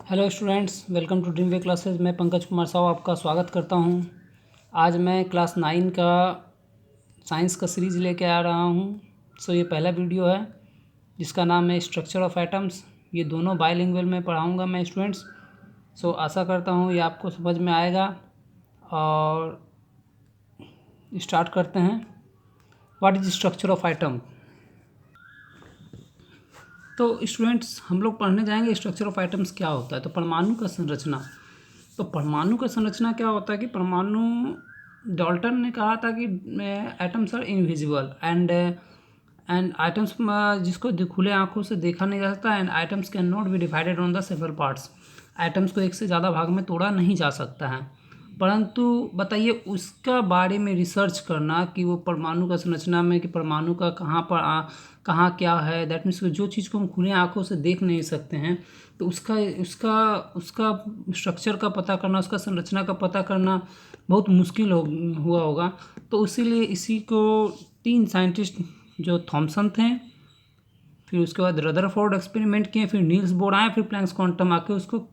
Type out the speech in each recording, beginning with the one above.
Hello students, welcome to dream way classes. मैं पंकज कुमार साहू आपका स्वागत करता हूं। आज मैं क्लास 9 का साइंस का सीरीज़ लेके आ रहा हूं। ये पहला वीडियो है जिसका नाम है स्ट्रक्चर ऑफ एटम्स। ये दोनों बाइलिंगुअल में पढ़ाऊंगा मैं स्टूडेंट्स। आशा करता हूं ये आपको समझ में आएगा। और स्टार्ट करते हैं। What is structure of atom. तो स्टूडेंट्स, हम लोग पढ़ने जाएंगे स्ट्रक्चर ऑफ एटम्स क्या होता है। तो परमाणु का संरचना। तो परमाणु का संरचना क्या होता है कि परमाणु, डाल्टन ने कहा था कि atoms are invisible and items, जिसको खुले आंखों से देखा नहीं जा सकता। And items can not be divided on the several parts. Items को एक से ज़्यादा भाग में तोड़ा नहीं जा सकता है। परंतु बताइए उसका बारे में रिसर्च करना कि वो परमाणु का संरचना में कि परमाणु का कहाँ क्या है, दैट मीन्स जो चीज़ को हम खुले आंखों से देख नहीं सकते हैं, तो उसका उसका उसका स्ट्रक्चर का पता करना, उसका संरचना का पता करना बहुत मुश्किल हुआ होगा। तो इसीलिए इसी को 3 साइंटिस्ट जो थॉमसन थे, फिर उसके बाद रदरफोर्ड एक्सपेरिमेंट किए, फिर नील्स बोर आए, फिर प्लैंक्स क्वांटम आके उसको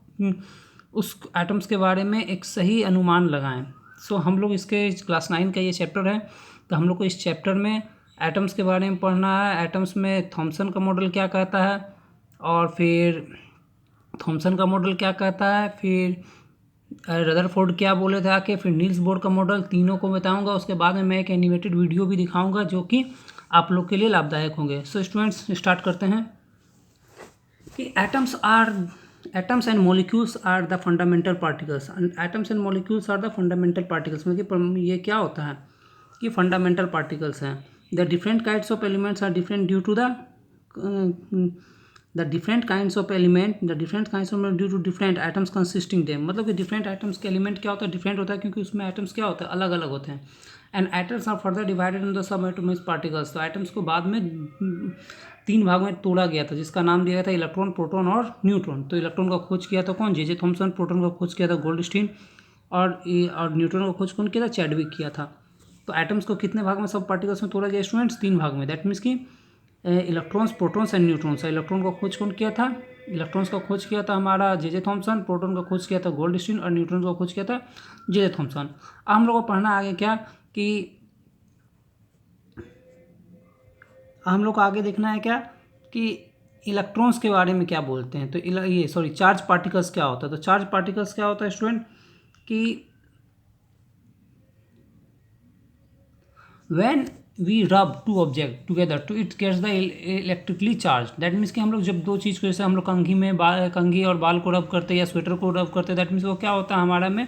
उस एटम्स के बारे में एक सही अनुमान लगाएं। हम लोग इसके क्लास 9 का ये चैप्टर है। तो हम लोग को इस चैप्टर में एटम्स के बारे में पढ़ना है। एटम्स में थॉमसन का मॉडल क्या कहता है, और फिर थॉमसन का मॉडल क्या कहता है, फिर रदरफोर्ड क्या बोले थे आके, फिर नील्स बोर का मॉडल, तीनों को बताऊंगा। उसके बाद में मैं एक एनिमेटेड वीडियो भी दिखाऊंगा जो कि आप लोग के लिए लाभदायक होंगे। स्टूडेंट्स, स्टार्ट करते हैं कि atoms and molecules are the fundamental particles. And atoms and molecules are the fundamental particles। मतलब ये क्या होता है कि fundamental particles हैं। The different kinds of elements are different due to the different kinds of due to different atoms consisting them। मतलब कि different atoms के element क्या होता है, different होता है क्योंकि उसमें atoms क्या होता है, अलग अलग होते हैं। And atoms are further divided into subatomic particles। तो atoms को बाद में 3 भाग में तोड़ा गया था जिसका नाम दिया गया था इलेक्ट्रॉन, प्रोटॉन और न्यूट्रॉन। तो इलेक्ट्रॉन का खोज किया था कौन, जे थॉमसन। प्रोटॉन का खोज किया था गोल्डस्टीन। और न्यूट्रॉन का खोज कौन किया था, चैडविक किया था। तो एटम्स को कितने भाग में, सब पार्टिकल्स में तोड़ा गया स्टूडेंट्स, 3 भाग में। दैट मीन्स कि electrons, protons and neutrons. Electron का खोज कौन किया था, इलेक्ट्रॉन्स का खोज किया था हमारा जे थॉमसन। प्रोटॉन का खोज किया था गोल्डस्टीन और न्यूट्रॉन का खोज किया था जे थॉमसन। अब हम लोग को पढ़ना आगे क्या कि हम लोग को आगे देखना है क्या कि इलेक्ट्रॉन्स के बारे में क्या बोलते हैं। तो चार्ज पार्टिकल्स क्या होता है। तो चार्ज पार्टिकल्स क्या होता है स्टूडेंट कि when we rub to object together to it gets the electrically charge. That means कि हम लोग जब दो चीज़ को, जैसे हम लोग कंघी और बाल को रब करते हैं या स्वेटर को रब करते हैं, दैट मीन्स वो क्या होता है, हमारा में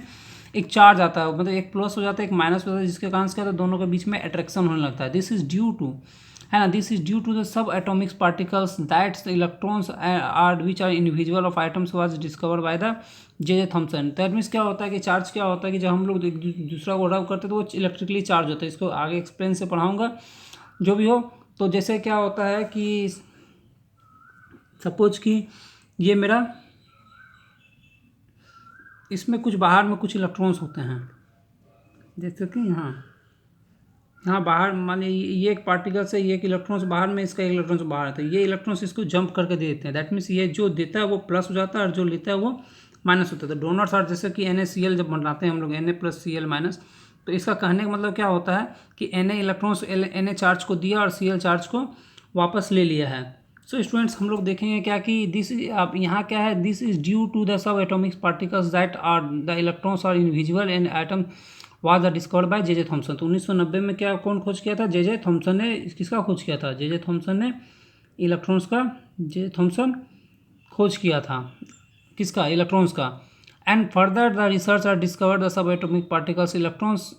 एक चार्ज आता है, मतलब एक प्लस हो जाता है, एक माइनस हो जाता है, जिसके कारण क्या होता है, दोनों के बीच में अट्रैक्शन होने लगता है। दिस इज ड्यू टू, है ना, this is due to the सब atomic particles that electrons are which are individual of items was discover by the J Thomson. That means क्या होता है कि चार्ज क्या होता है कि जब हम लोग दूसरा को रब करते हैं तो वो इलेक्ट्रिकली चार्ज होता है। इसको आगे एक्सप्लेन से पढ़ाऊंगा जो भी हो। तो जैसे क्या होता है कि सपोज कि ये मेरा, इसमें कुछ बाहर में कुछ इलेक्ट्रॉन्स होते हैं, जैसे कि यहाँ बाहर, मान लीजिए ये एक पार्टिकल से, ये एक इलेक्ट्रॉन्स बाहर में, इसका एक इलेक्ट्रॉन्स बाहर आता है, ये इलेक्ट्रॉन्स इसको जंप करके दे देते हैं। दैट मीन्स ये जो देता है वो प्लस हो जाता है और जो लेता है वो माइनस होता है। तो डोनर्स आर, जैसे कि NaCl जब बनाते हैं हम लोग, Na+Cl-। तो इसका कहने का मतलब क्या होता है कि Na इलेक्ट्रॉन्स Na चार्ज को दिया और Cl चार्ज को वापस ले लिया है। स्टूडेंट्स, हम लोग देखेंगे क्या कि दिस, आप यहाँ क्या है, this is due to the सब atomic particles that are the electrons are invisible and atom was the discovered by J Thomson. तो 1990 में क्या, कौन खोज किया था, जे थॉमसन ने। किसका खोज किया था, जे थॉमसन ने इलेक्ट्रॉन्स का। जे थॉमसन खोज किया था किसका, इलेक्ट्रॉन्स का। And further the research are discovered the सब atomic particles electrons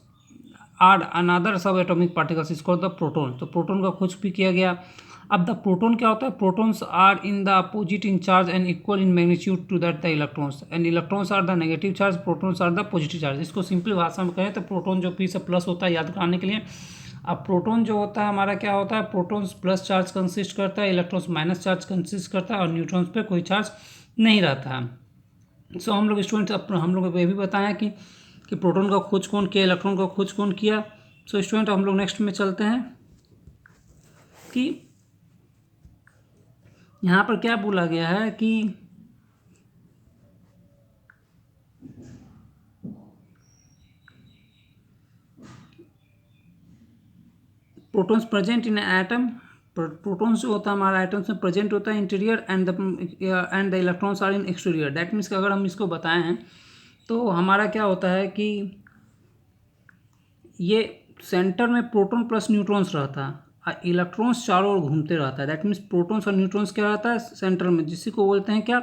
are another sub atomic particles, इसको द प्रोटॉन। तो प्रोटॉन का खोज भी किया गया। अब द प्रोटॉन क्या होता है, protons are in the opposite in charge and equal in magnitude to that the electrons and electrons are the negative charge, protons are the positive charge. इसको सिंपल भाषा में कहें तो प्रोटॉन जो पी से प्लस होता है, याद कराने के लिए। अब प्रोटॉन जो होता है हमारा क्या होता है, प्रोटॉन्स प्लस चार्ज कंसिस्ट करता है, इलेक्ट्रॉन्स माइनस चार्ज कंसिस्ट करता है और न्यूट्रॉन्स पे कोई चार्ज नहीं रहता है। हम लोग स्टूडेंट, हम लोग को ये भी बताया कि प्रोटॉन का खोज कौन किया, इलेक्ट्रॉन का खोज कौन किया। स्टूडेंट, हम लोग नेक्स्ट में चलते हैं कि यहाँ पर क्या बोला गया है कि protons present in atom, protons जो होता है हमारा एटम्स में प्रेजेंट होता है interior, and the electrons are in exterior. That means कि अगर हम इसको बताएं हैं तो हमारा क्या होता है कि ये सेंटर में प्रोटॉन प्लस न्यूट्रॉन्स रहता है, इलेक्ट्रॉन्स चारों ओर घूमते रहता है। दैट मीन्स प्रोटॉन्स और न्यूट्रॉन्स क्या रहता है सेंटर में, जिसी को बोलते हैं क्या,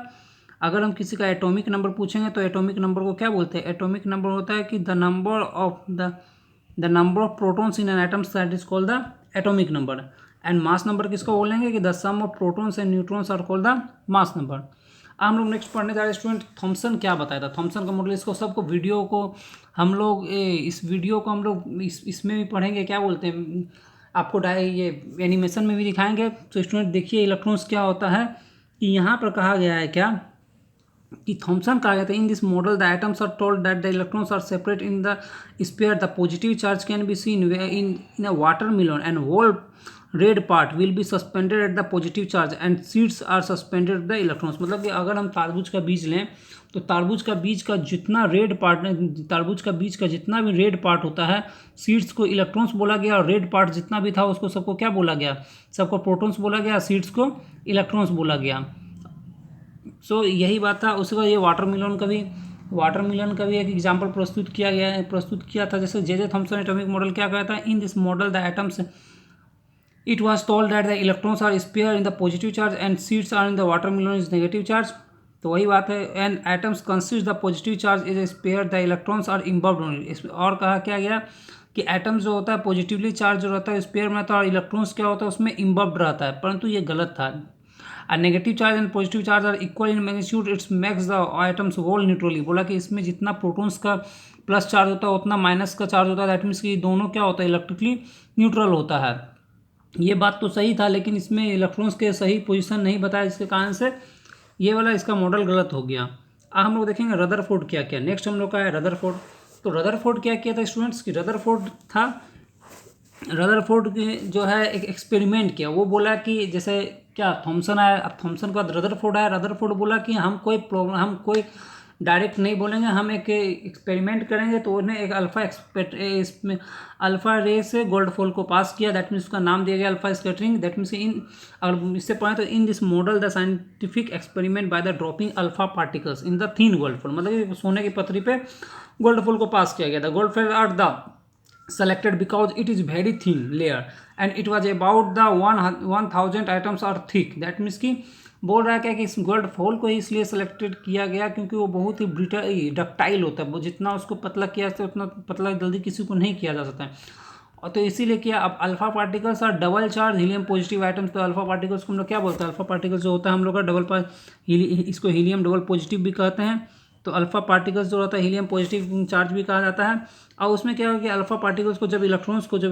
अगर हम किसी का एटॉमिक नंबर पूछेंगे तो एटॉमिक नंबर को क्या बोलते हैं, एटॉमिक नंबर होता है कि the number of protons in an atoms, that is called the atomic number. And mass number किसको बोलेंगे कि the sum of protons and neutrons are called the mass number. हम लोग नेक्स्ट पढ़ने जा रहे हैं स्टूडेंट थॉमसन क्या बताया था, थॉमसन का मॉडल। इसको सबको वीडियो को हम लोग इस वीडियो को हम लोग इसमें भी पढ़ेंगे, क्या बोलते हैं आपको ये एनिमेशन में भी दिखाएंगे। तो स्टूडेंट देखिए इलेक्ट्रॉन्स क्या होता है कि यहाँ पर कहा गया है क्या कि थॉमसन कहा गया था, in this model the atoms are told that the electrons are separate in the sphere, the positive charge can be seen in a watermelon and whole red part will be suspended at the positive charge and seeds are suspended the electrons. मतलब कि अगर हम तरबूज का बीज लें तो तरबूज का बीज का जितना रेड पार्ट, तरबूज का बीज का जितना भी रेड पार्ट होता है, सीड्स को इलेक्ट्रॉन्स बोला गया, और रेड पार्ट जितना भी था उसको सबको क्या बोला गया, सबको प्रोटॉन्स बोला गया, सीड्स को इलेक्ट्रॉन्स बोला गया। सो यही बात था। उसके बाद ये वाटरमेलन का भी एक एग्जाम्पल प्रस्तुत किया था। जैसे जे थॉमसन एटॉमिक मॉडल क्या कहता है, इन this model the atoms it was told that the electrons are spare in the positive charge and seeds are in the watermelon is negative charge। तो वही बात है, and atoms consist the positive charge is a spare, the electrons are imbibed only। इसमें और कहा क्या गया कि एटम्स जो होता है पॉजिटिवली चार्ज जो रहता है स्पेयर में था, और इलेक्ट्रॉन्स क्या होता है उसमें इम्बब्ड रहता है, परंतु ये गलत था। और negative charge and positive charge are equal in magnitude, it's makes the atoms whole neutrally. बोला कि इसमें जितना प्रोटॉन्स का प्लस चार्ज होता है उतना माइनस का चार्ज होता है, दैट मीन्स कि दोनों क्या होता है इलेक्ट्रिकली न्यूट्रल होता है। ये बात तो सही था, लेकिन इसमें इलेक्ट्रॉन्स के सही पोजीशन नहीं बताया, जिसके कारण से ये वाला इसका मॉडल गलत हो गया। अब हम लोग देखेंगे रदरफोर्ड क्या किया। नेक्स्ट हम लोग का है रदरफोर्ड। तो रदरफोर्ड क्या किया था स्टूडेंट्स कि रदरफोर्ड जो है एक एक्सपेरिमेंट किया। वो बोला कि जैसे क्या थॉमसन आया, अब थॉमसन के बाद रदरफोर्ड आया। रदरफोर्ड बोला कि हम कोई डायरेक्ट नहीं बोलेंगे, हम एक एक्सपेरिमेंट करेंगे। तो उन्हें एक इसमें अल्फा रे से गोल्ड फॉल को पास किया, दैट मीन्स उसका नाम दिया गया अल्फा स्कैटरिंग। दैट मीन्स अगर इससे पढ़ें तो इन this model the scientific experiment by the dropping alpha particles in the thin gold foil, मतलब सोने की पथरी पे गोल्ड फॉल को पास किया गया था। Gold foil are the selected because it is very thin layer and it was about the 1000 atoms are thick। that means कि बोल रहा है क्या कि इस गोल्ड फॉल को ही इसलिए सेलेक्टेड किया गया क्योंकि वो बहुत ही डक्टाइल होता है, वो जितना उसको पतला किया जाता है उतना पतला जल्दी किसी को नहीं किया जा सकता है, और तो इसीलिए किया। अब अल्फा पार्टिकल्स और double charge helium positive items, तो अल्फा पार्टिकल्स को हम लोग क्या बोलते हैं, अल्फा पार्टिकल्स जो होता है हम लोग का इसको हीलियम डबल पॉजिटिव भी कहते हैं। तो अल्फा पार्टिकल्स जो रहता है हीलियम पॉजिटिव चार्ज भी कहा जाता है। और उसमें क्या होगा कि अल्फा पार्टिकल्स को जब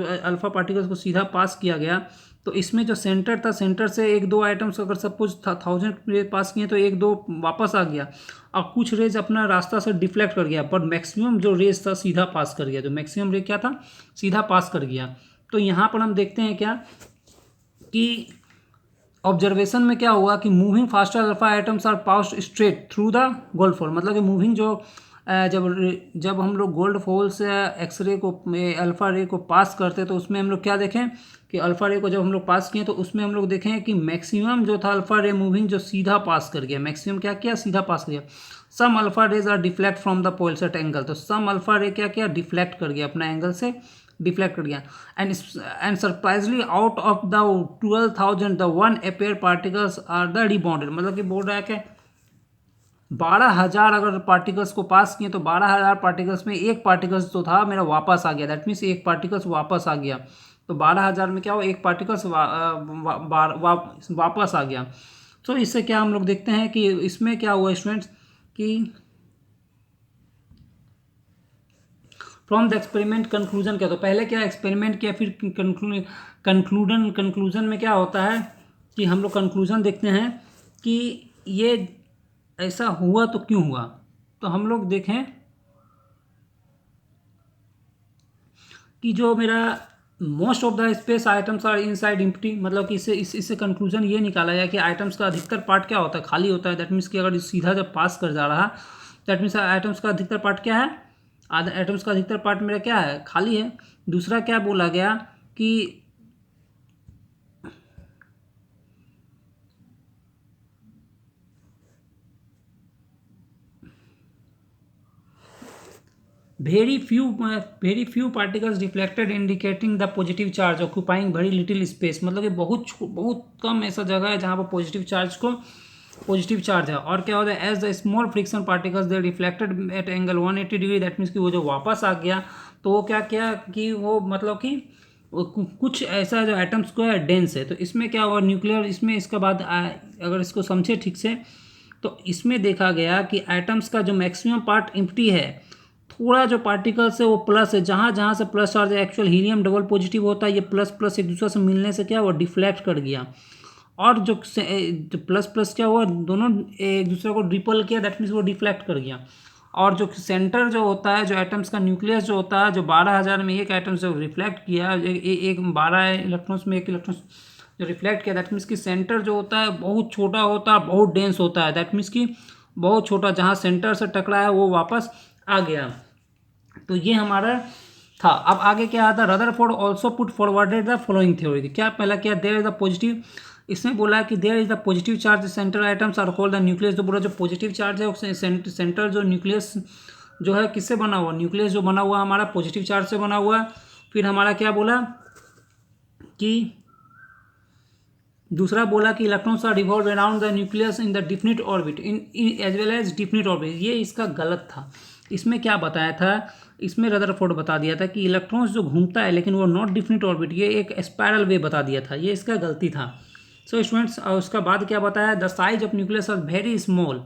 अल्फा पार्टिकल्स को सीधा पास किया गया तो इसमें जो सेंटर था, सेंटर से एक दो आइटम्स अगर सपोज 1000 रेज पास किए तो एक दो वापस आ गया, और कुछ रेज अपना रास्ता से डिफ्लेक्ट कर गया, पर मैक्सिमम जो रेज था सीधा पास कर गया। जो मैक्सिमम रे क्या था, सीधा पास कर गया। तो यहाँ पर हम देखते हैं क्या कि ऑब्जर्वेशन में क्या हुआ कि moving faster alpha atoms are passed straight through the gold foil. मतलब कि मूविंग जो जब हम लोग गोल्ड फॉल से एक्सरे को अल्फा रे को पास करते तो उसमें हम लोग क्या देखें कि अल्फा रे को जब हम लोग पास किए तो उसमें हम लोग देखें कि मैक्सिमम जो था अल्फा रे मूविंग जो सीधा पास कर गया, मैक्सिमम क्या किया, सीधा पास कर गया। Some alpha rays are deflect from the pole set angle, तो सम अल्फा रे क्या किया, डिफ्लेक्ट कर गया, अपना एंगल से डिफ्लेक्ट कर गया। And surprisingly out of the 12,000 the 1 appear particles are the rebounded. मतलब कि बोल रहा है कि 12,000 अगर पार्टिकल्स को पास किए तो 12,000 पार्टिकल्स में एक पार्टिकल्स जो था मेरा वापस आ गया, दैट मीन्स एक पार्टिकल्स वापस आ गया। तो 12,000 में क्या हो, एक पार्टिकल्स वापस आ गया। तो इससे क्या हम लोग देखते हैं कि इसमें क्या हुआ स्टूडेंट्स कि फ्रॉम द एक्सपेरिमेंट कंक्लूजन क्या, तो पहले क्या एक्सपेरिमेंट किया, फिर कंक्लूजन में क्या होता है कि हम लोग कंक्लूजन देखते हैं कि ये ऐसा हुआ तो क्यों हुआ। तो हम लोग देखें कि जो मेरा most of the space atoms are inside empty, मतलब कि इससे कंक्लूजन ये निकाला जाए कि आइटम्स का अधिकतर पार्ट क्या होता है, खाली होता है। दैट मीन्स कि अगर सीधा जब पास कर जा रहा दैट मीन्स आइटम्स का अधिकतर पार्ट क्या है, आइटम्स का अधिकतर पार्ट मेरा क्या है, खाली है। दूसरा क्या बोला गया कि very few particles reflected indicating the positive charge occupying very little space, मतलब कि बहुत कम ऐसा जगह है जहाँ पर पॉजिटिव चार्ज है। और क्या होता है, as the small fraction particles they reflected at angle 180 degree, that means कि वो जो वापस आ गया तो वो क्या किया कि वो मतलब कि कुछ ऐसा जो एटम्स को है डेंस है। तो इसमें क्या हुआ न्यूक्लियर, इसमें इसके बाद अगर इसको समझे ठीक से तो इसमें देखा गया कि एटम्स का जो मैक्सिमम पार्ट एम्प्टी है, थोड़ा जो पार्टिकल्स है वो प्लस है, जहाँ जहाँ से प्लस चार्ज है, एक्चुअल हीलियम डबल पॉजिटिव होता है, ये प्लस प्लस एक दूसरे से मिलने से क्या वो डिफ्लेक्ट कर गया। और जो प्लस प्लस क्या हुआ, दोनों एक दूसरे को रिपल किया, दैट मीन्स वो डिफ्लेक्ट कर गया। और जो सेंटर जो होता है, जो एटम्स का न्यूक्लियस जो होता है, जो 12,000 में एक एटम से रिफ्लेक्ट किया, एक 12 इलेक्ट्रॉन्स में एक इलेक्ट्रॉन जो रिफ्लेक्ट किया, दैट मीन्स कि सेंटर जो होता है बहुत छोटा होता है, बहुत डेंस होता है, दैट मीन्स कि बहुत छोटा, जहाँ सेंटर से टकरा है वो वापस आ गया। तो ये हमारा था। अब आगे क्या आता है, Rutherford also put forwarded the following theory. क्या पहला क्या, देयर इज द पॉजिटिव, इसमें बोला कि there is the positive charge centre atoms are called the nucleus. तो बोला जो पॉजिटिव चार्ज है सेंटर जो न्यूक्लियस जो है किससे बना हुआ, न्यूक्लियस जो बना हुआ हमारा पॉजिटिव चार्ज से बना हुआ। फिर हमारा क्या बोला कि दूसरा बोला कि electrons are revolve around the nucleus in the definite orbit in as well as definite orbit. ये इसका गलत था। इसमें क्या बताया था, इसमें रदरफोर्ड बता दिया था कि इलेक्ट्रॉन्स जो घूमता है लेकिन वो नॉट डिफिनिट ऑर्बिट, ये एक स्पायरल वे बता दिया था, ये इसका गलती था। सो स्टूडेंट्स, उसका बाद क्या बताया, the size of nucleus are very small,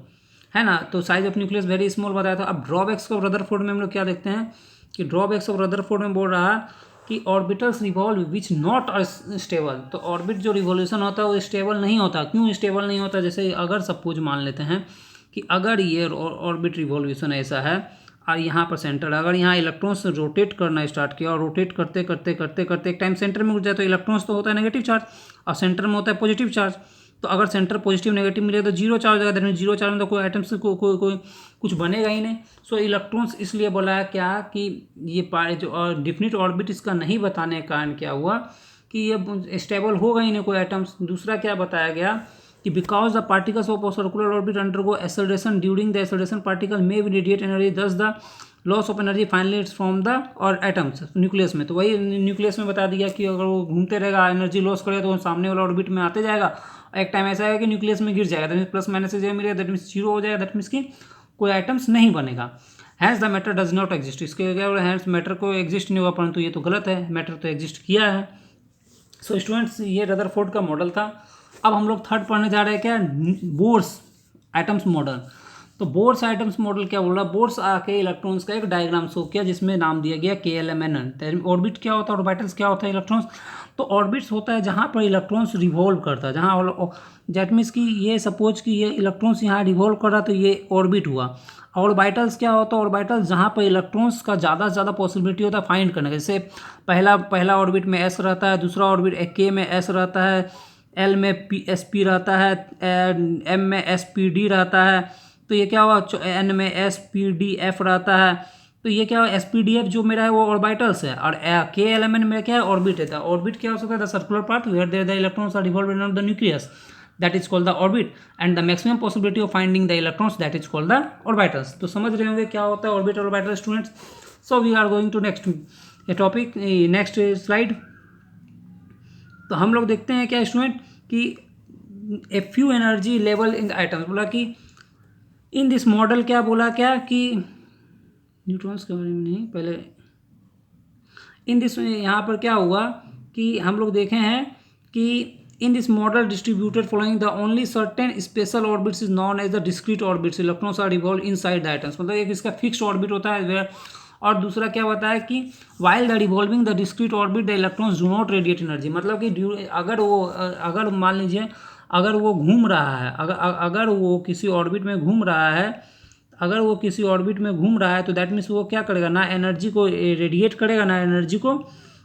है ना। तो size of nucleus very small बताया था। अब ड्रॉबैक्स ऑफ रदरफोर्ड में हम लोग क्या देखते हैं कि ड्रॉबैक्स ऑफ रदरफोर्ड में बोल रहा कि orbitals revolve which not stable. तो ऑर्बिट जो रिवॉल्यूशन होता है वो स्टेबल नहीं होता। क्यों स्टेबल नहीं होता, जैसे अगर सपोज मान लेते हैं कि अगर ये ऑर्बिट रिवॉल्यूशन ऐसा है और यहाँ पर सेंटर, अगर यहाँ इलेक्ट्रॉन्स रोटेट करना स्टार्ट किया और रोटेट करते करते करते करते एक टाइम सेंटर में घुस जाए, तो इलेक्ट्रॉन्स तो होता है नेगेटिव चार्ज और सेंटर में होता है पॉजिटिव चार्ज। तो अगर सेंटर पॉजिटिव नेगेटिव मिलेगा तो जीरो चार्ज हो जाएगा, जीरो चार्ज में तो कोई आइटम्स कोई कुछ बनेगा ही नहीं। सो इलेक्ट्रॉन्स इसलिए बोला है क्या कि ये जो डिफिनिट ऑर्बिट इसका नहीं बताने के कारण क्या हुआ कि ये स्टेबल होगा ही नहीं कोई आइटम्स। दूसरा क्या बताया गया कि because the particles of circular orbit undergo acceleration during the acceleration particle may be radiate energy, thus the loss of energy finally it's from the और एटम्स न्यूक्लियस में। तो वही न्यूक्लियस में बता दिया कि अगर वो घूमते रहेगा एनर्जी लॉस करेगा तो वो सामने वाला ऑर्बिट में आते जाएगा, एक टाइम ऐसा है कि न्यूक्लियस में गिर जाएगा, दैट मीन्स प्लस माइनस से जगह मिलेगा, दैट मीन्स जीरो हो जाएगा, दैट मीन्स कि कोई आइटम्स नहीं बनेगा। Hence the matter does not exist, इसके क्या बोला, हैंस मैटर को एग्जिस्ट नहीं हुआ, परंतु ये तो गलत है, मैटर तो एग्जिस्ट किया है। सो स्टूडेंट्स, ये रदरफोर्ड का मॉडल था। अब हम लोग थर्ड पढ़ने जा रहे हैं क्या, बोर्स एटम्स मॉडल। तो बोर्स एटम्स मॉडल क्या बोल रहा है, बोर्स आके इलेक्ट्रॉन्स का एक डायग्राम शो किया जिसमें नाम दिया गया KLMN। ऑर्बिट क्या होता है, ऑर्बिटल्स क्या होता है, इलेक्ट्रॉन्स। तो ऑर्बिट्स होता है जहाँ पर इलेक्ट्रॉन्स रिवॉल्व करता है, जहाँ दैट मीन्स कि ये सपोज कि ये इलेक्ट्रॉन्स यहाँ रिवॉल्व कर रहा तो ये ऑर्बिट हुआ। ऑर्बिटल्स क्या होता है, ऑर्बिटल्स जहाँ पर इलेक्ट्रॉन्स का ज़्यादा से ज़्यादा पॉसिबिलिटी होता है फाइंड करने का। जैसे पहला ऑर्बिट में S रहता है, दूसरा ऑर्बिट K में S रहता है, L में SP रहता है, M में SPD रहता है। तो ये क्या हुआ, N में SPDF रहता है। तो ये क्या हुआ, SPDF जो मेरा है वो ऑर्बिटल्स है, और KLMN में क्या है, ऑर्बिट है। ऑर्बिट क्या हो सकता है, the circular path where there the electrons are revolve around the nucleus, that is called the orbit, and the maximum possibility of finding the electrons, that is called the orbitals. तो समझ रहे होंगे क्या होता है ऑर्बिट और orbital students. So we are going to next topic, next slide. तो हम लोग देखते हैं क्या स्टूडेंट कि a few energy level in the atoms, बोला कि इन दिस मॉडल क्या बोला क्या कि न्यूट्रॉन्स के बारे में नहीं, पहले इन दिस यहाँ पर क्या हुआ कि हम लोग देखे हैं कि in this model distributed following the only certain special orbits is known as the discrete orbits, electrons are revolve inside the atoms. मतलब एक इसका फिक्स्ड ऑर्बिट होता है। और दूसरा क्या बताया कि while the revolving the discrete orbit the electrons do not radiate energy, मतलब कि अगर मान लीजिए अगर वो घूम रहा है, अगर वो किसी ऑर्बिट में घूम रहा है, अगर वो किसी ऑर्बिट में घूम रहा है तो दैट मीन्स वो क्या करेगा, ना एनर्जी को रेडिएट करेगा ना एनर्जी को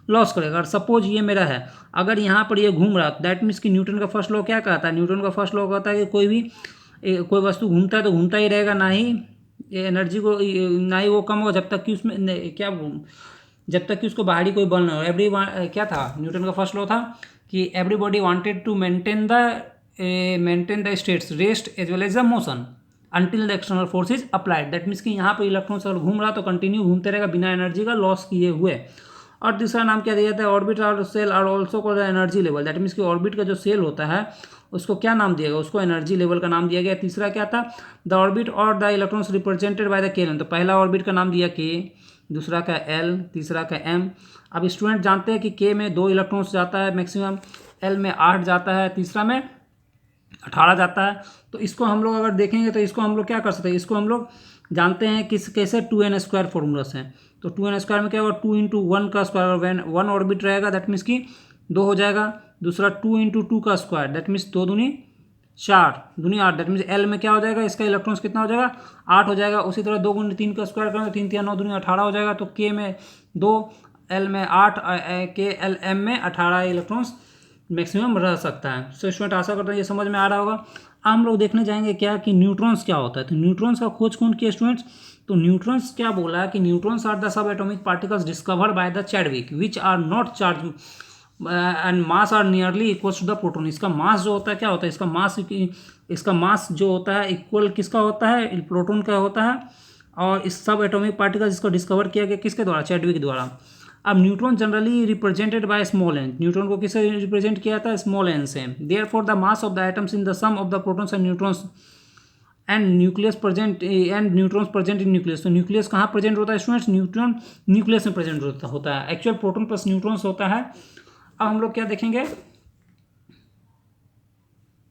लॉस करेगा। और सपोज ये मेरा है, अगर यहाँ पर ये घूम रहा है दैट मीन्स कि न्यूटन का फर्स्ट लॉ क्या कहता है, न्यूटन का फर्स्ट लॉ कहता है कि कोई वस्तु घूमता है तो घूमता ही रहेगा, ना ही एनर्जी को, ना ही वो कम होगा जब तक कि उसमें जब तक कि उसको बाहरी कोई बल ना हो। क्या था न्यूटन का फर्स्ट लॉ था कि everybody wanted to maintain the states rest as well as the motion, until the external force is applied। That means कि यहाँ पर इलेक्ट्रॉन्स अगर घूम रहा तो कंटिन्यू घूमते रहेगा बिना एनर्जी का लॉस किए हुए। और दूसरा नाम क्या दिया जाता है, ऑर्बिट और shell are also called energy level. That means कि ऑर्बिट का जो सेल होता है उसको क्या नाम दिया गया, उसको एनर्जी लेवल का नाम दिया गया। तीसरा क्या था, द ऑर्बिट और the electrons represented by the के। तो पहला ऑर्बिट का नाम दिया के, दूसरा का एल, तीसरा का एम। अब स्टूडेंट जानते हैं कि के में 2 इलेक्ट्रॉन्स जाता है मैक्सिमम, एल में 8 जाता है, तीसरा में 18 जाता है। तो इसको हम लोग अगर देखेंगे तो इसको हम लोग क्या कर सकते हैं, इसको हम लोग जानते हैं किस कैसे 2n² फॉर्मूला से। तो 2n² में क्या होगा, 2 × 1 का स्क्वायर, वैन 1 ऑर्बिट रहेगा दैट मीन्स कि 2 हो जाएगा। दूसरा 2 × 2 का स्क्वायर दैट मीन्स 2 दूनी 4, दूनी 8। दैट मीन्स एल में क्या हो जाएगा, इसका इलेक्ट्रॉन्स कितना हो जाएगा, 8 हो जाएगा। उसी तरह 2 × 3 का स्क्वायर करेंगे, 3 × 3 = 9, दूनी 18 हो जाएगा। तो के में 2, एल में 8, के एल एम में 18 इलेक्ट्रॉन्स मैक्सिमम रह सकता है। सो स्टूडेंट आशा करता हूँ ये समझ में आ रहा होगा। अब हम लोग देखने जाएंगे क्या कि न्यूट्रॉन्स क्या होता है। तो न्यूट्रॉन्स का खोज कौन किया स्टूडेंट्स, तो न्यूट्रॉन्स क्या बोला है कि न्यूट्रॉन्स आर द सब atomic particles discovered by the Chadwick which are not charge and mass are nearly equal to the proton. इसका मास जो होता है क्या होता है, इसका मास जो होता है इक्वल किसका होता है, प्रोटॉन का होता है। और इस सब एटॉमिक पार्टिकल्स इसको डिस्कवर किया गया किसके द्वारा, चैडविक द्वारा। अब neutron generally represented by small n, neutron को किससे रिप्रेजेंट किया जाता है, स्मॉल एन से। Therefore the mass of the atoms in the sum of the protons and neutrons and nucleus present and neutrons present in nucleus. तो nucleus कहाँ present होता है स्टूडेंट्स, न्यूट्रॉन न्यूक्लियस में प्रेजेंट होता है। एक्चुअल प्रोटॉन प्लस न्यूट्रॉन्स होता है। अब हम लोग क्या देखेंगे,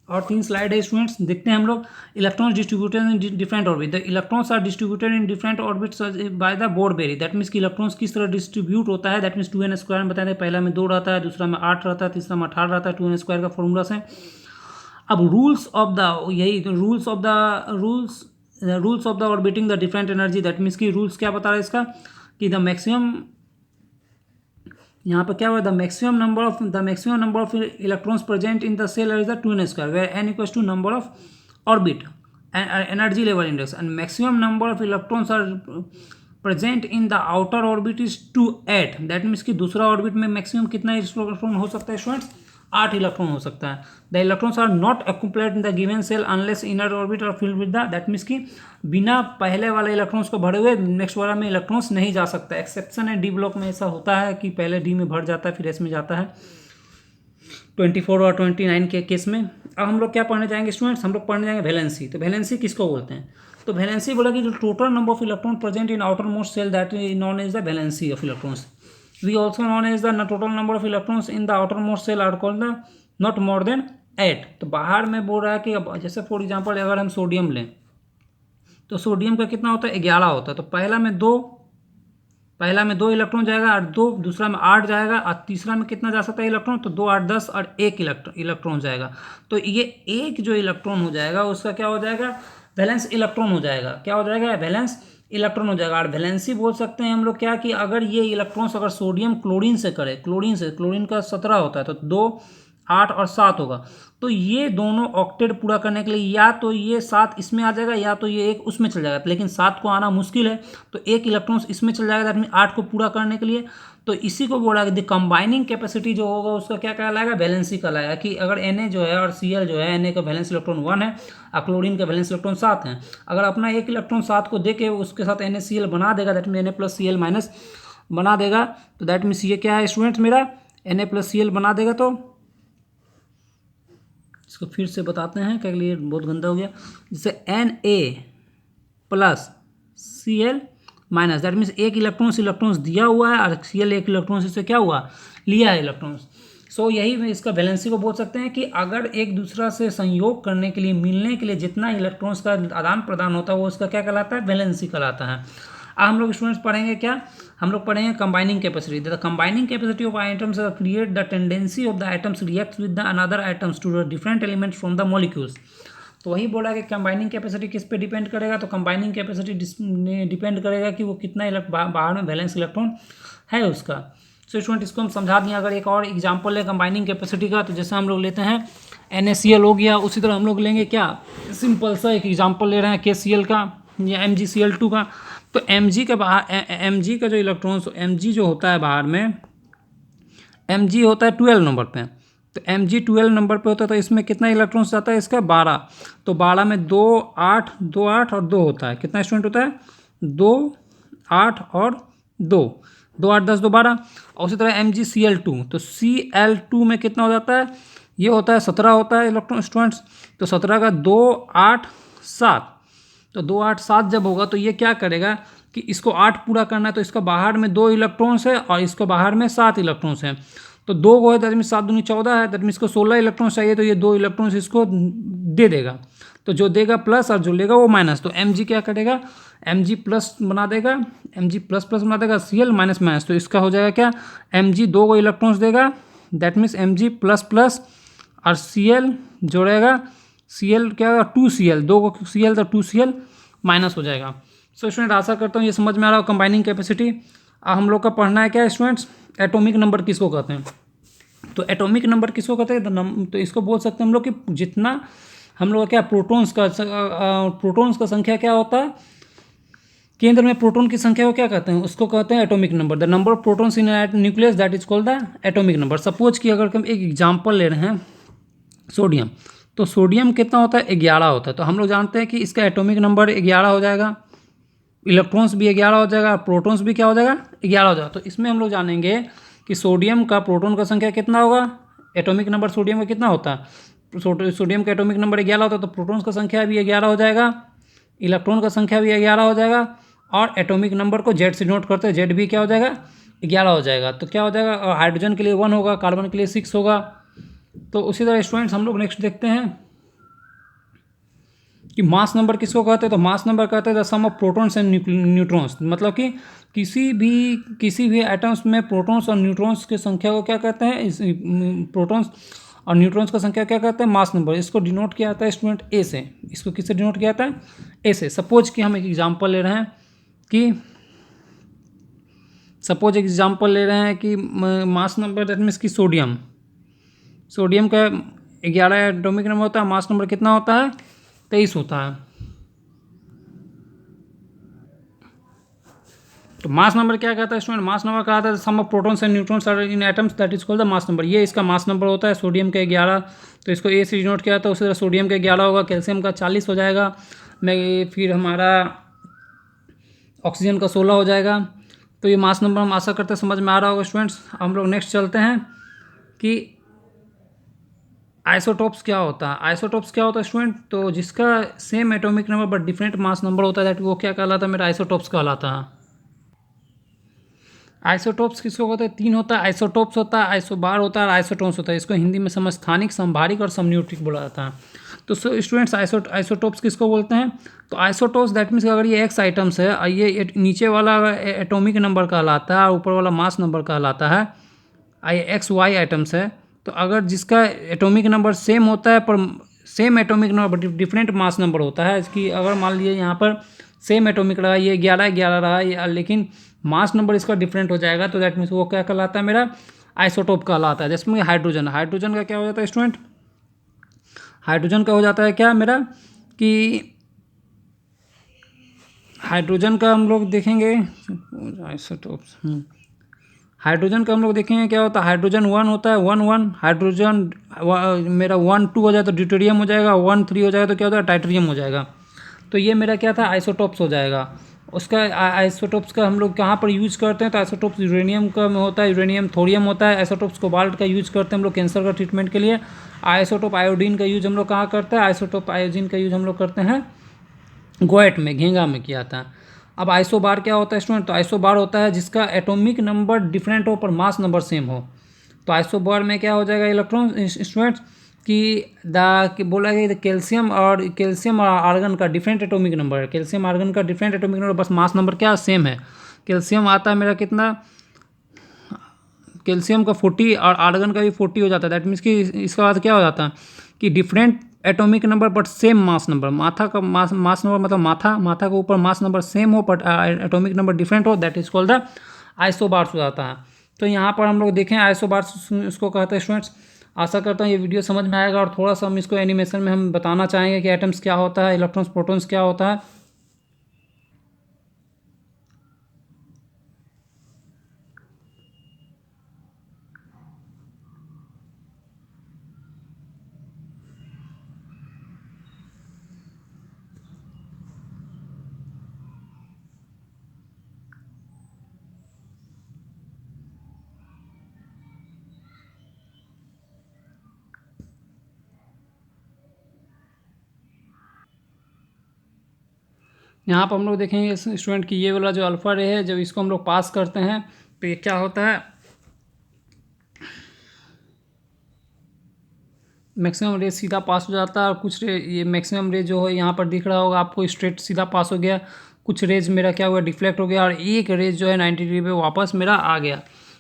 और 3 स्लाइड है स्टूडेंट्स, देखते हैं हम लोग। Electrons distributed in different orbit, the electrons are distributed in different orbits by the Bohr Bury. That means कि इलेक्ट्रॉन्स किस तरह डिस्ट्रीब्यूट होता है, दैट मीन्स 2n² में बताते हैं, पहला में 2 रहता है, दूसरा में 8 रहता है, तीसरा में 18 रहता है, 2n² का फॉर्मूला से। अब रूल्स ऑफ द, यही rules of the orbiting the different energy. That means कि रूल्स क्या बता रहा है इसका, कि द मैक्सिमम, यहाँ पर क्या हुआ, the maximum number of electrons present in the shell is the 2n², where n equals to number of orbit energy level index, and maximum number of electrons are present in the outer orbit is 2/8। That means कि दूसरा orbit में maximum कितना electron हो सकता है students, 8 electron हो सकता है। The electrons are not accumulated in the given shell unless inner orbit are filled with the, that means कि बिना पहले वाले इलेक्ट्रॉन्स को भरे हुए नेक्स्ट वाला में इलेक्ट्रॉन्स नहीं जा सकता। एक्सेप्शन है डी ब्लॉक में ऐसा होता है कि पहले डी में भर जाता है फिर एस में जाता है, 24 और 29 के केस में। अब हम लोग क्या पढ़ने जाएंगे स्टूडेंट्स, हम लोग पढ़ने जाएंगे वैलेंसी। तो वैलेंसी किसको बोलते हैं, तो वैलेंसी बोला कि जो total number of electron present in outermost shell that is known as the valency of electrons. We also known as the total number of electrons in the outermost shell are called the not more than 8। तो बाहर में बोल रहा है कि अब जैसे for example अगर हम सोडियम लें तो सोडियम का कितना होता है, 11 होता है। तो पहला में 2 इलेक्ट्रॉन जाएगा और 2, दूसरा में 8 जाएगा और तीसरा में कितना जा सकता है इलेक्ट्रॉन, तो 2, 8, 10 और 1 इलेक्ट्रॉन जाएगा। तो ये एक जो इलेक्ट्रॉन हो जाएगा उसका क्या हो जाएगा, वैलेंस इलेक्ट्रॉन हो जाएगा। क्या हो जाएगा, वैलेंस इलेक्ट्रॉन हो जाएगा। और वैलेंसी बोल सकते हैं हम लोग क्या, कि अगर ये इलेक्ट्रॉन्स अगर सोडियम क्लोरीन से करे, क्लोरीन का 17 होता है तो 2, 8 और 7 होगा। तो ये दोनों ऑक्टेट पूरा करने के लिए या तो ये 7 इसमें आ जाएगा या तो ये 1 उसमें चल जाएगा, लेकिन 7 को आना मुश्किल है तो 1 इलेक्ट्रॉन्स इसमें चल जाएगा, दैट मीन 8 को पूरा करने के लिए। तो इसी को बोला कि कंबाइनिंग कैपेसिटी जो होगा उसका क्या कहलाएगा, वैलेंसी कहलाएगा। कि अगर Na जो है और Cl जो है, Na का वैलेंस इलेक्ट्रॉन 1 है और क्लोरीन का वैलेंस इलेक्ट्रॉन 7 है। अगर अपना 1 इलेक्ट्रॉन 7 को दे के उसके साथ NaCl बना देगा, दैट मीन Na+Cl- बना देगा, तो दैट मीन्स ये क्या है स्टूडेंट्स, मेरा Na+Cl बना देगा। तो इसको फिर से बताते हैं क्या, लिए बहुत गंदा हो गया। जैसे Na+Cl-, दैट मीन्स 1 इलेक्ट्रॉन्स दिया हुआ है और Cl 1 इलेक्ट्रॉन्स इससे क्या हुआ, लिया है इलेक्ट्रॉन्स। सो यही इसका वैलेंसी को बोल सकते हैं कि अगर एक दूसरा से संयोग करने के लिए, मिलने के लिए जितना इलेक्ट्रॉन्स का आदान प्रदान होता है वो उसका क्या कहलाता है, वैलेंसी कहलाता है। अब हम लोग स्टूडेंट्स पढ़ेंगे क्या, हम लोग पढ़ेंगे combining capacity. The combining capacity of atoms create the tendency of the atoms react with the another atoms to the different elements from the molecules. तो वही बोला कि कंबाइनिंग कैपेसिटी किस पे डिपेंड करेगा, तो कंबाइनिंग कैपेसिटी डिपेंड करेगा कि वो कितना बाहर में वैलेंस इलेक्ट्रॉन है उसका। सो स्टूडेंट इसको हम समझा दिए। अगर एक और एग्जांपल है कंबाइनिंग कैपेसिटी का, तो जैसे हम लोग लेते हैं NaCl हो गया, उसी तरह हम लोग लेंगे क्या, सिंपल सा एक एग्जांपल ले रहे हैं KCl का या MgCl2 का। तो Mg का बाहर, Mg का जो इलेक्ट्रॉन्स, Mg जो होता है बाहर में, Mg होता है 12 नंबर पे। तो Mg12 नंबर पे होता है, तो इसमें कितना इलेक्ट्रॉन्स जाता है इसका 12। तो 12 में 2 8 2 8 और 2 होता है, कितना स्टूडेंट होता है 2 8 और 2, 2 8 10 2 12। और उसी तरह MgCl2, तो Cl2 में कितना हो जाता है, ये होता है 17 होता है इलेक्ट्रॉन स्टूडेंट्स। तो 17 का 2 8 7, तो 2 8 7 जब होगा तो ये क्या करेगा कि इसको 8 पूरा करना है, तो इसका बाहर में 2 इलेक्ट्रॉन्स है और इसको बाहर में 7 इलेक्ट्रॉन्स हैं। तो 2 को है दैट मीन 7 दूनी 14 है, दैट मीन इसको 16 इलेक्ट्रॉन्स चाहिए, तो ये 2 इलेक्ट्रॉन्स इसको दे देगा। तो जो देगा प्लस और जो लेगा वो माइनस। तो Mg क्या करेगा, Mg प्लस बना देगा, Mg प्लस प्लस बना देगा, Cl माइनस माइनस, तो इसका हो जाएगा क्या, Mg 2 को इलेक्ट्रॉन्स देगा, that means Mg plus plus और Cl जोड़ेगा, Cl क्या होगा 2Cl, 2 को Cl तो 2Cl माइनस हो जाएगा। सो स्टूडेंट आशा करता हूँ ये समझ में आ रहा हो कंबाइनिंग कैपेसिटी। हम लोग का पढ़ना है क्या स्टूडेंट्स, एटॉमिक नंबर किसको कहते हैं। तो एटॉमिक नंबर किसको कहते हैं, तो इसको बोल सकते हैं हम लोग कि जितना हम लोग का क्या प्रोटॉन्स का संख्या क्या होता है, केंद्र में प्रोटॉन की संख्या को क्या कहते हैं, उसको कहते हैं atomic number. The number of protons in nucleus that is called the atomic number. Suppose कि अगर हम एक एग्जाम्पल ले रहे हैं सोडियम, तो सोडियम कितना होता है 11 होता है। तो हम लोग जानते हैं कि इसका एटॉमिक नंबर 11 हो जाएगा, इलेक्ट्रॉन्स भी 11 हो जाएगा, प्रोटॉन्स भी क्या हो जाएगा 11 हो जाएगा। तो इसमें हम लोग जानेंगे कि सोडियम का प्रोटॉन का संख्या कितना होगा, एटॉमिक नंबर सोडियम का कितना होता है, सोडियम का एटॉमिक नंबर 11 होता है, तो प्रोटॉन्स का संख्या भी 11 हो जाएगा, इलेक्ट्रॉन का संख्या भी 11 हो जाएगा, और एटॉमिक नंबर को जेड से नोट करते हैं, जेड भी क्या हो जाएगा 11 हो जाएगा। तो क्या हो जाएगा, और हाइड्रोजन के लिए 1 होगा, कार्बन के लिए 6 होगा। तो उसी तरह स्टूडेंट्स हम लोग नेक्स्ट देखते हैं कि मास नंबर किसको कहते हैं। तो मास नंबर कहते हैं the sum of protons and neutrons, मतलब कि किसी भी एटम्स में प्रोटॉन्स और न्यूट्रॉन्स की संख्या को क्या कहते हैं, इस प्रोटॉन्स और न्यूट्रॉन्स का संख्या क्या कहते हैं, मास नंबर। इसको डिनोट किया जाता है स्टूडेंट ए से। इसको किससे डिनोट किया जाता है, ए से। सपोज कि हम एक एग्जांपल ले रहे हैं कि कि मास नंबर दैट मीन्स कि सोडियम का 11 एटॉमिक नंबर होता है, मास नंबर कितना होता है 23 होता है। तो मास नंबर क्या कहता है स्टूडेंट, मास नंबर कहता है sum of protons and neutrons are in atoms that is called the mass number. ये इसका मास नंबर होता है सोडियम का 11, तो इसको ए से डिनोट किया था। उसी तरह सोडियम का 11 होगा, कैल्शियम का 40 हो जाएगा, फिर हमारा ऑक्सीजन का 16 हो जाएगा। तो ये मास नंबर हम आशा करते हैं समझ में आ रहा होगा स्टूडेंट्स। हम लोग नेक्स्ट चलते हैं कि आइसोटॉप्स क्या होता है। आइसोटॉप्स क्या होता है स्टूडेंट, तो जिसका same atomic number but different mass number होता है दैट वो क्या कहलाता है, मेरा आइसोटॉप्स कहलाता है। आइसोटॉप्स किसको कहते हैं, 3 होता है, आइसोटॉप्स होता है, आइसोबार होता है और आइसोटोन्स होता है। इसको हिंदी में समस्थानिक, समभारिक और समन्यूट्रिक बोला जाता है। तो स्टूडेंट्स आइसोटॉप्स किसको बोलते हैं, तो आइसोटॉप्स दैट मीन्स अगर ये एक्स आइटम्स है, ये नीचे वाला एटॉमिक नंबर कहलाता है और ऊपर वाला मास नंबर कहलाता है, ये एक्स वाई आइटम्स है। तो अगर जिसका एटॉमिक नंबर सेम होता है पर same atomic number but different mass number होता है, इसकी अगर मान लीजिए यहाँ पर सेम एटॉमिक रहा, ये 11 रहा, लेकिन मास नंबर इसका डिफरेंट हो जाएगा, तो दैट मीन्स वो क्या कहलाता है, मेरा आइसोटोप कहलाता है। जैसे हाइड्रोजन का क्या हो जाता है स्टूडेंट, हाइड्रोजन का हो जाता है क्या मेरा कि हाइड्रोजन का हम लोग देखेंगे आइसोटोप्स, हाइड्रोजन का हम लोग देखेंगे क्या होता है, हाइड्रोजन 1 होता है, 1 हाइड्रोजन मेरा 1 2 हो जाए तो ड्यूटेरियम हो जाएगा, 1 3 हो जाएगा तो क्या होता है टाइटेरियम हो जाएगा। तो ये मेरा क्या था आइसोटोप्स हो जाएगा। उसका आइसोटोप्स का हम लोग कहाँ पर यूज़ करते हैं, तो आइसोटोप्स यूरेनियम का में होता है, यूरेनियम थोरियम होता है। आइसोटोप्स कोबाल्ट का यूज़ करते हैं हम लोग कैंसर का ट्रीटमेंट के लिए। आइसोटोप आयोडीन का यूज़ हम लोग कहाँ करते हैं, आइसोटोप आयोडीन का यूज़ हम लोग करते हैं गोएट में, घेंगा में किया था। अब आइसोबार क्या होता है स्टूडेंट, तो आइसोबार होता है जिसका एटॉमिक नंबर डिफरेंट हो पर मास नंबर सेम हो। तो आइसोबार में क्या हो जाएगा इलेक्ट्रॉन स्टूडेंट्स कि बोला गया कैल्शियम और आर्गन का डिफरेंट एटॉमिक नंबर है, कैल्शियम आर्गन का डिफरेंट एटॉमिक नंबर, बस मास नंबर क्या सेम है। कैल्शियम आता है मेरा कितना, कैल्शियम का 40 और आर्गन का भी 40 हो जाता है। दैट मीन्स कि इसके बाद क्या हो जाता है कि different atomic number but same mass number. माथा का मास नंबर मतलब माथा के ऊपर मास नंबर सेम हो बट एटॉमिक नंबर डिफरेंट हो, that is called the isobars हो जाता है। तो यहाँ पर हम लोग देखें आइसोबार्स इसको कहते हैं स्टूडेंट्स। आशा करता हूँ ये वीडियो समझ में आएगा और थोड़ा सा हम इसको एनिमेशन में हम बताना चाहेंगे कि एटम्स क्या होता है, इलेक्ट्रॉन्स प्रोटॉन्स क्या होता है। यहाँ पर हम लोग देखेंगे स्टूडेंट कि ये वाला जो अल्फ़ा रे है, जब इसको हम लोग पास करते हैं तो ये क्या होता है, मैक्सिमम रे सीधा पास हो जाता है, और कुछ रे, ये मैक्सिमम रे जो है यहाँ पर दिख रहा होगा आपको, स्ट्रेट सीधा पास हो गया, कुछ रेज मेरा क्या हुआ, डिफ्लेक्ट हो गया, और एक रेज जो है 90 डिग्री पे वापस मेरा आ गया।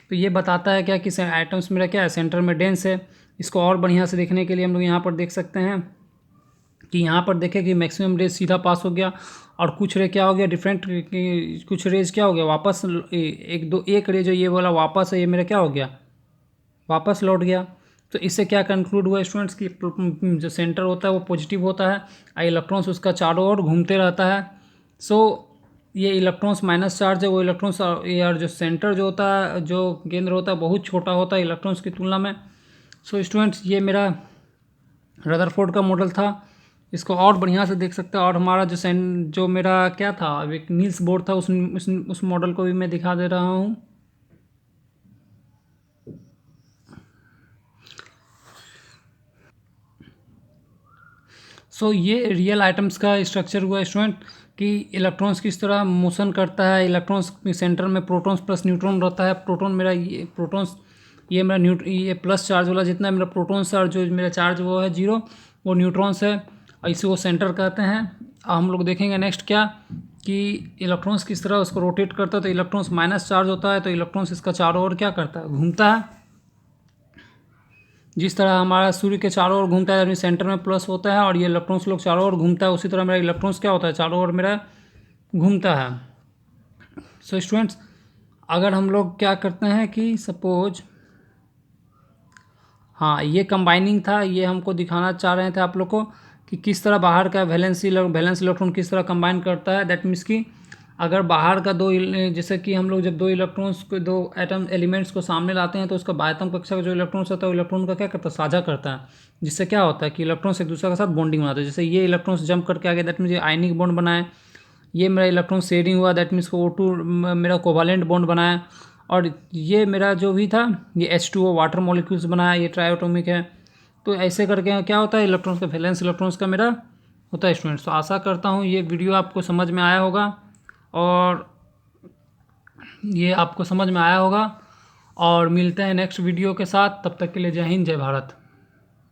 तो ये बताता है क्या कि एटम्स मेरा क्या है, सेंटर में डेंस है। इसको और बढ़िया से देखने के लिए हम लोग यहाँ पर देख सकते हैं कि यहाँ पर देखें कि मैक्सिमम रेज सीधा पास हो गया, और कुछ रे क्या हो गया, डिफरेंट, कुछ रेज क्या हो गया, वापस एक रे जो ये वाला वापस है, ये मेरा क्या हो गया, वापस लौट गया। तो इससे क्या कंक्लूड हुआ स्टूडेंट्स कि जो सेंटर होता है वो पॉजिटिव होता है, और इलेक्ट्रॉन्स उसका चारों ओर घूमते रहता है। सो ये इलेक्ट्रॉन्स माइनस चार्ज है, वो इलेक्ट्रॉन्स, यार जो सेंटर जो होता है, जो केंद्र होता है, बहुत छोटा होता है इलेक्ट्रॉन्स की तुलना में। सो स्टूडेंट्स ये मेरा रदरफोर्ड का मॉडल था, इसको और बढ़िया से देख सकते हैं। और हमारा जो मेरा क्या था, अब एक नील्स बोर्ड था, उस मॉडल को भी मैं दिखा दे रहा हूँ। सो ये रियल आइटम्स का स्ट्रक्चर हुआ स्टूडेंट कि इलेक्ट्रॉन्स किस तरह मोशन करता है। इलेक्ट्रॉन्स के सेंटर में प्रोटॉन्स प्लस न्यूट्रॉन रहता है। प्रोटॉन मेरा ये प्रोटॉन्स, ये मेरा ये प्लस चार्ज वाला जितना मेरा प्रोटॉन्स है, और जो मेरा चार्ज वो है जीरो, वो न्यूट्रॉन्स है, और इसे वो सेंटर कहते हैं। हम लोग देखेंगे नेक्स्ट क्या कि इलेक्ट्रॉन्स किस तरह उसको रोटेट करता है। तो इलेक्ट्रॉन्स माइनस चार्ज होता है, तो इलेक्ट्रॉन्स इसका चारों ओर क्या करता है, घूमता है। जिस तरह हमारा सूर्य के चारों ओर घूमता है, यानी सेंटर में प्लस होता है, और ये इलेक्ट्रॉन्स लोग चारों ओर घूमता है, उसी तरह मेरा इलेक्ट्रॉन्स क्या होता है, चारों ओर मेरा घूमता है। सो स्टूडेंट्स, अगर हम लोग क्या करते हैं कि सपोज, हाँ ये कंबाइनिंग था, ये हमको दिखाना चाह रहे थे आप लोग को कि किस तरह बाहर का वैलेंस इलेक्ट्रॉन किस तरह कंबाइन करता है। दैट मीन्स कि अगर बाहर का जैसे कि हम लोग जब दो इलेक्ट्रॉन्स को, दो एटम एलिमेंट्स को सामने लाते हैं, तो उसका बाह्यतम कक्षा का जो इलेक्ट्रॉन्स होता है, वो इलेक्ट्रॉन का क्या करता है, साझा करता है। जिससे क्या होता है कि इलेक्ट्रॉन्स एक दूसरे के साथ बॉन्डिंग बनाते हैं। जैसे ये इलेक्ट्रॉन्स जंप करके आ गया, दैट मीन्स ये आयनिक बॉन्ड बनाए। ये मेरा इलेक्ट्रॉन शेयरिंग हुआ, दैट मीन्स को O2 मेरा कोवालेंट बॉन्ड बनाया। और ये मेरा जो भी था, ये H2O वाटर मॉलिक्यूल्स बनाया, ये ट्राइएटॉमिक है। तो ऐसे करके क्या होता है, इलेक्ट्रॉन्स का वैलेंस इलेक्ट्रॉन्स का मेरा होता है स्टूडेंट्स। तो आशा करता हूँ ये वीडियो आपको समझ में आया होगा, और ये आपको समझ में आया होगा। और मिलते हैं नेक्स्ट वीडियो के साथ, तब तक के लिए जय हिंद, जय भारत।